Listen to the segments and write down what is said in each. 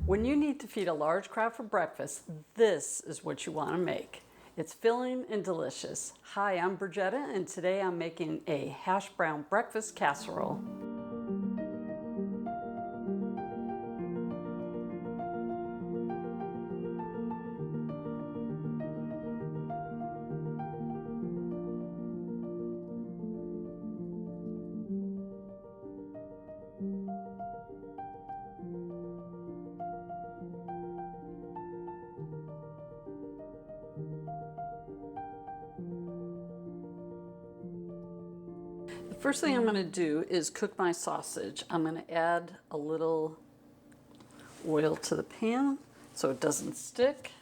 When you need to feed a large crowd for breakfast, this is what you want to make. It's filling and delicious. Hi, I'm Bridgetta, and today I'm making a hash brown breakfast casserole. The first thing I'm going to do is cook my sausage. I'm going to add a little oil to the pan so it doesn't stick.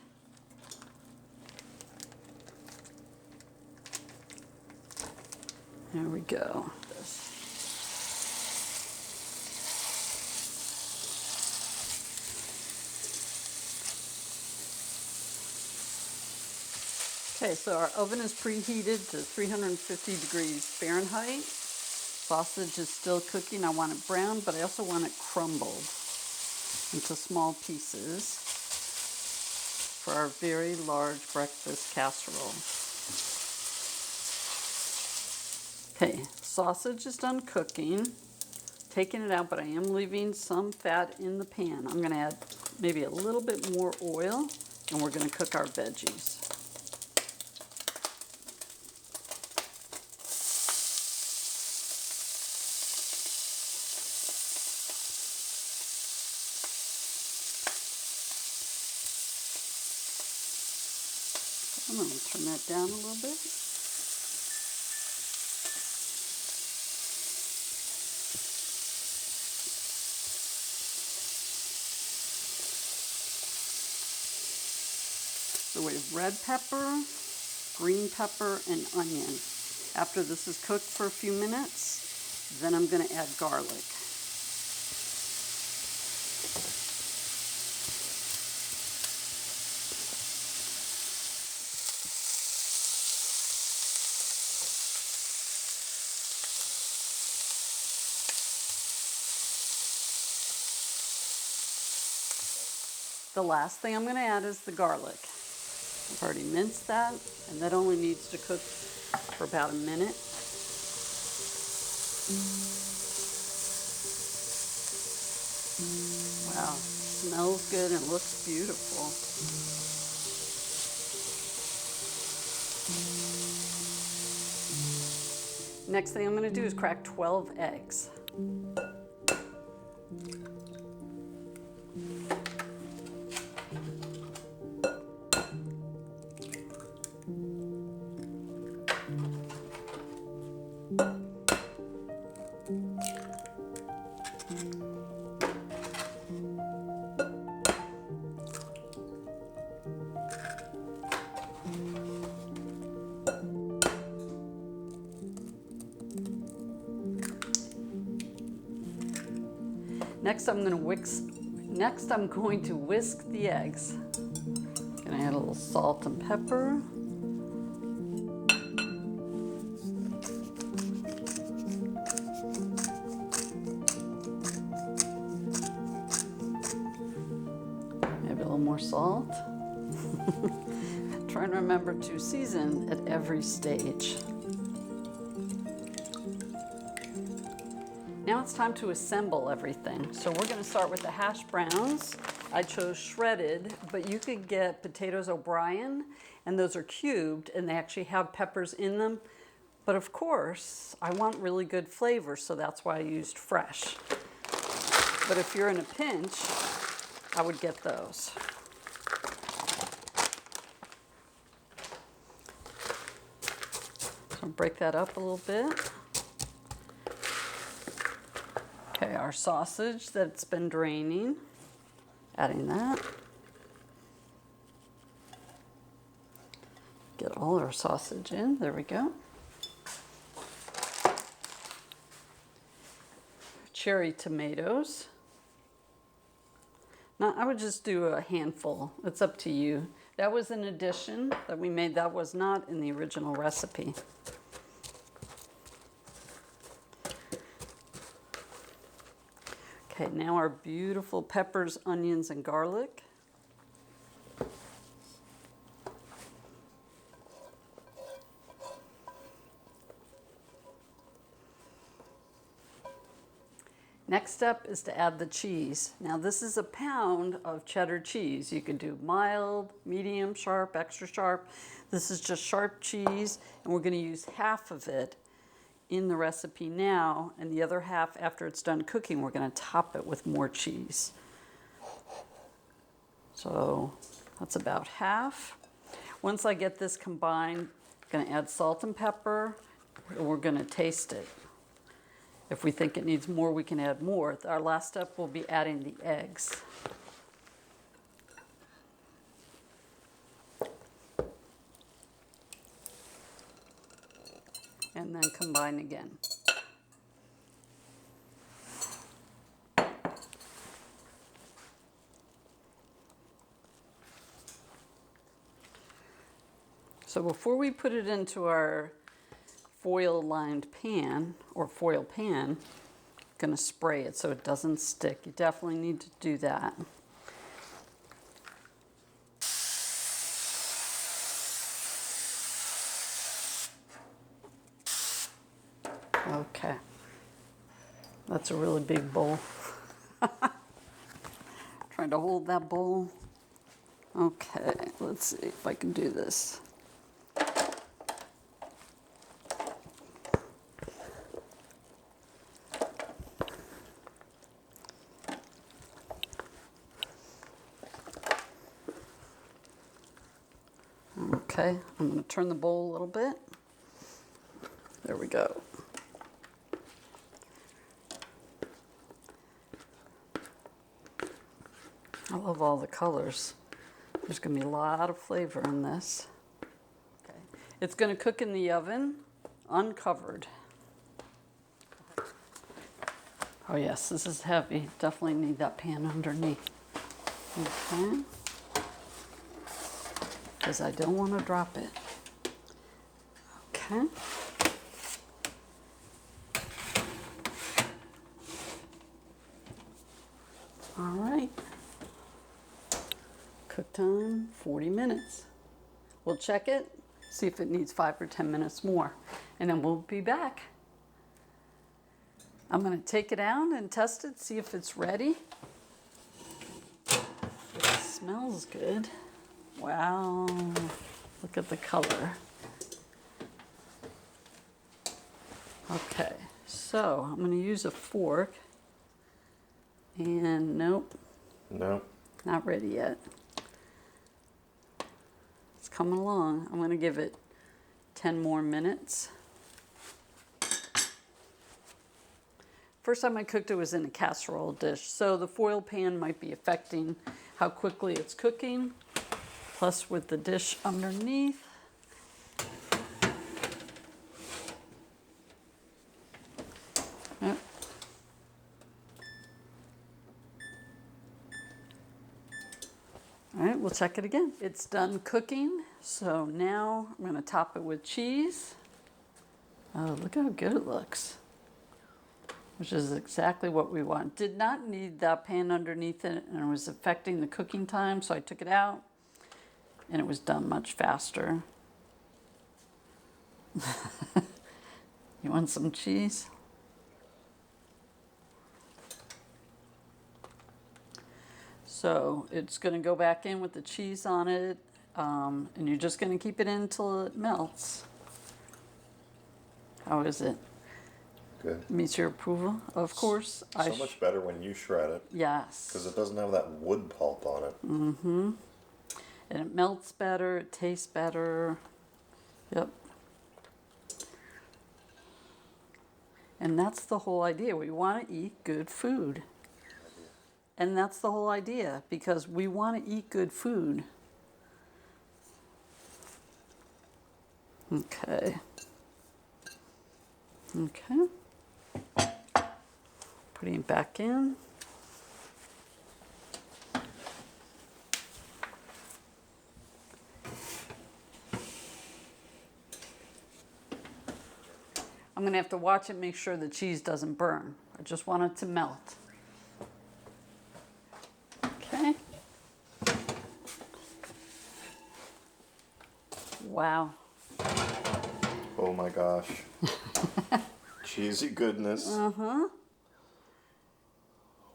There we go. Okay, so our oven is preheated to 350 degrees Fahrenheit. Sausage is still cooking. I want it brown, but I also want it crumbled into small pieces for our very large breakfast casserole. Okay, sausage is done cooking. Taking it out, but I am leaving some fat in the pan. I'm going to add maybe a little bit more oil, and we're going to cook our veggies. I'm going to turn that down a little bit. So we have red pepper, green pepper, and onion. After this is cooked for a few minutes, then I'm going to add garlic. The last thing I'm going to add is the garlic. I've already minced that, and that only needs to cook for about a minute. Wow, smells good and looks beautiful. Next thing I'm going to do is crack 12 eggs. Next I'm going to whisk the eggs. Gonna add a little salt and pepper. Maybe a little more salt. Try and remember to season at every stage. Now it's time to assemble everything. So we're going to start with the hash browns. I chose shredded, but you could get potatoes O'Brien, and those are cubed, and they actually have peppers in them. But of course, I want really good flavor, so that's why I used fresh. But if you're in a pinch, I would get those. So break that up a little bit. Okay, our sausage that's been draining, adding that. Get all our sausage in, there we go. Cherry tomatoes. Now I would just do a handful, it's up to you. That was an addition that we made, that was not in the original recipe. Okay, now our beautiful peppers, onions, and garlic. Next step is to add the cheese. Now this is a pound of cheddar cheese. You can do mild, medium, sharp, extra sharp. This is just sharp cheese, and we're gonna use half of it in the recipe now, and the other half after it's done cooking, we're gonna top it with more cheese. So that's about half. Once I get this combined, I'm gonna add salt and pepper, and we're gonna taste it. If we think it needs more, we can add more. Our last step will be adding the eggs. And then combine again. So before we put it into our foil-lined pan or foil pan, going to spray it so it doesn't stick. You definitely need to do that. Okay. That's a really big bowl. Trying to hold that bowl. Okay, let's see if I can do this. Okay, I'm going to turn the bowl a little bit. There we go. I love all the colors. There's going to be a lot of flavor in this. Okay. It's going to cook in the oven, uncovered. Oh yes, this is heavy. Definitely need that pan underneath. Okay. Because I don't want to drop it. Okay. All right. Cook time, 40 minutes. We'll check it, see if it needs 5 or 10 minutes more, and then we'll be back. I'm going to take it out and test it, see if it's ready. It smells good. Wow, look at the color. Okay, so I'm going to use a fork. And nope. Nope. Not ready yet. It's coming along. I'm going to give it 10 more minutes. First time I cooked it was in a casserole dish, so the foil pan might be affecting how quickly it's cooking. Plus with the dish underneath. Yep. All right, we'll check it again. It's done cooking, so now I'm going to top it with cheese. Oh, look how good it looks. Which is exactly what we want. Did not need that pan underneath it, and it was affecting the cooking time, so I took it out, and it was done much faster. You want some cheese? So it's going to go back in with the cheese on it, and you're just going to keep it in until it melts. How is it? Good. Meets your approval? Of course. So much better when you shred it. Yes. Because it doesn't have that wood pulp on it. Mm-hmm. And it melts better, it tastes better. Yep. And that's the whole idea. We want to eat good food. And that's the whole idea, because we want to eat good food. Okay. Okay. Putting it back in. I'm going to have to watch it, make sure the cheese doesn't burn. I just want it to melt. Wow. Oh my gosh. Cheesy goodness. Uh-huh.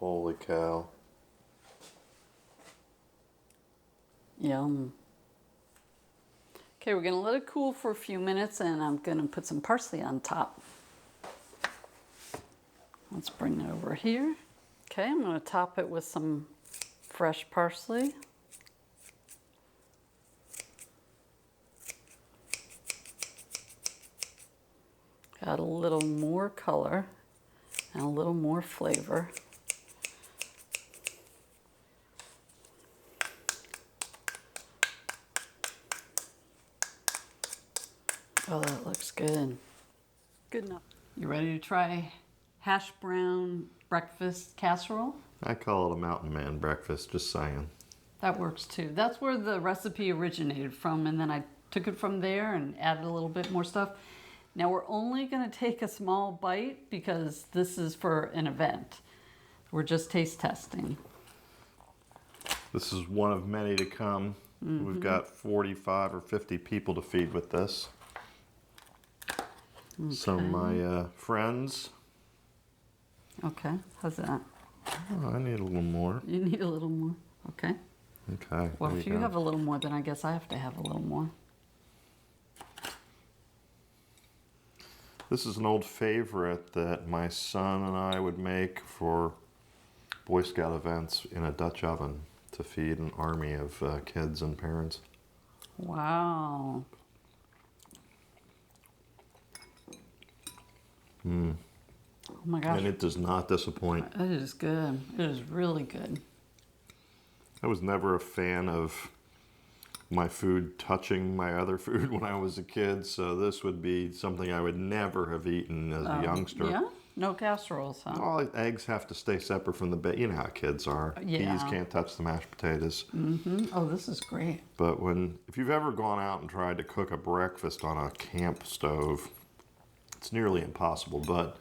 Holy cow. Yum. Okay, we're gonna let it cool for a few minutes and I'm gonna put some parsley on top. Let's bring it over here. Okay, I'm gonna top it with some fresh parsley. Got a little more color and a little more flavor. Oh, that looks good. Good enough. You ready to try hash brown breakfast casserole? I call it a mountain man breakfast, just saying. That works too. That's where the recipe originated from, and then I took it from there and added a little bit more stuff. Now we're only going to take a small bite because this is for an event. We're just taste testing. This is one of many to come. We've got 45 or 50 people to feed with this. Okay. Some of my friends. Okay, how's that? Oh, I need a little more. You need a little more. Okay. Okay. Well, there if you go. have a little more, then I guess I have to have a little more. This is an old favorite that my son and I would make for Boy Scout events in a Dutch oven to feed an army of kids and parents. Wow. Mm. Oh my gosh. And it does not disappoint. It is good. It is really good. I was never a fan of my food touching my other food when I was a kid, so this would be something I would never have eaten as a youngster. Yeah? No casseroles, huh? All eggs have to stay separate from the base. You know how kids are. Yeah. Peas can't touch the mashed potatoes. Mm-hmm. Oh, this is great. But if you've ever gone out and tried to cook a breakfast on a camp stove, it's nearly impossible. But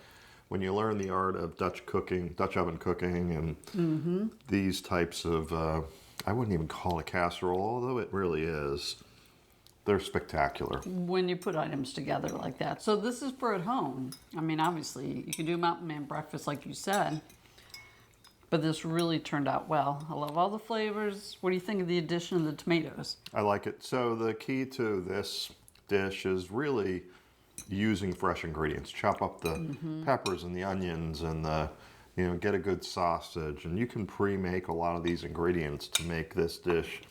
when you learn the art of Dutch oven cooking, and these types of, I wouldn't even call it casserole, although it really is. They're spectacular. When you put items together like that. So this is for at home. I mean, obviously, you can do mountain man breakfast like you said, but this really turned out well. I love all the flavors. What do you think of the addition of the tomatoes? I like it. So the key to this dish is really using fresh ingredients. Chop up the peppers and the onions and get a good sausage. And you can pre-make a lot of these ingredients to make this dish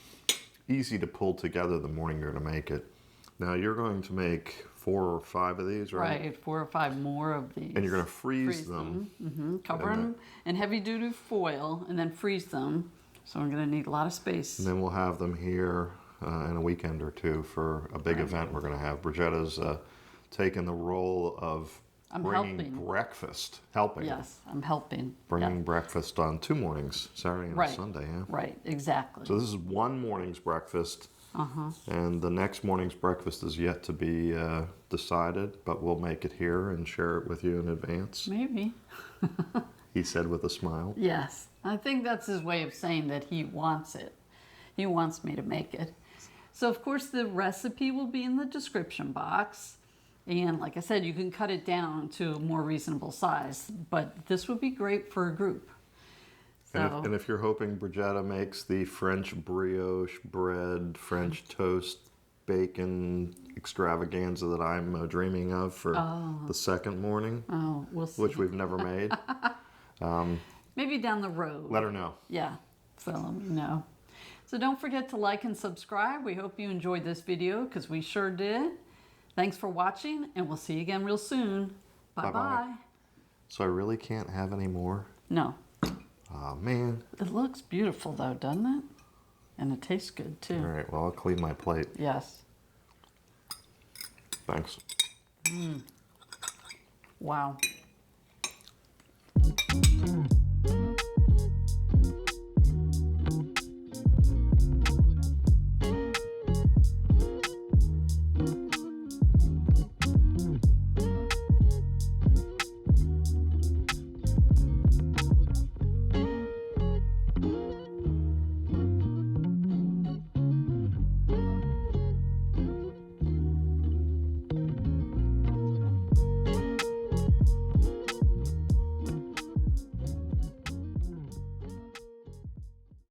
easy to pull together the morning you're going to make it. Now you're going to make 4 or 5 of these, right? Right, 4 or 5 more of these. And you're going to freeze them. Cover them in heavy-duty foil and then freeze them. So I'm going to need a lot of space. And then we'll have them here in a weekend or two for a big event we're going to have. Brigitta's taken the role of bringing breakfast, helping. Yes, I'm helping. Bringing breakfast on 2 mornings, Saturday and Sunday, yeah. Right, exactly. So this is one morning's breakfast, and the next morning's breakfast is yet to be decided, but we'll make it here and share it with you in advance. Maybe. He said with a smile. Yes, I think that's his way of saying that he wants it. He wants me to make it. So of course the recipe will be in the description box. And like I said, you can cut it down to a more reasonable size, but this would be great for a group. So, And if you're hoping Brigitta makes the French brioche bread, French toast, bacon extravaganza that I'm dreaming of for the second morning, we'll see. which we've never made, Maybe down the road. let her know. Yeah, so let me know. So don't forget to like and subscribe. We hope you enjoyed this video because we sure did. Thanks for watching, and we'll see you again real soon. Bye-bye. Bye-bye. So I really can't have any more? No. Oh, man. It looks beautiful, though, doesn't it? And it tastes good, too. All right, well, I'll clean my plate. Yes. Thanks. Wow.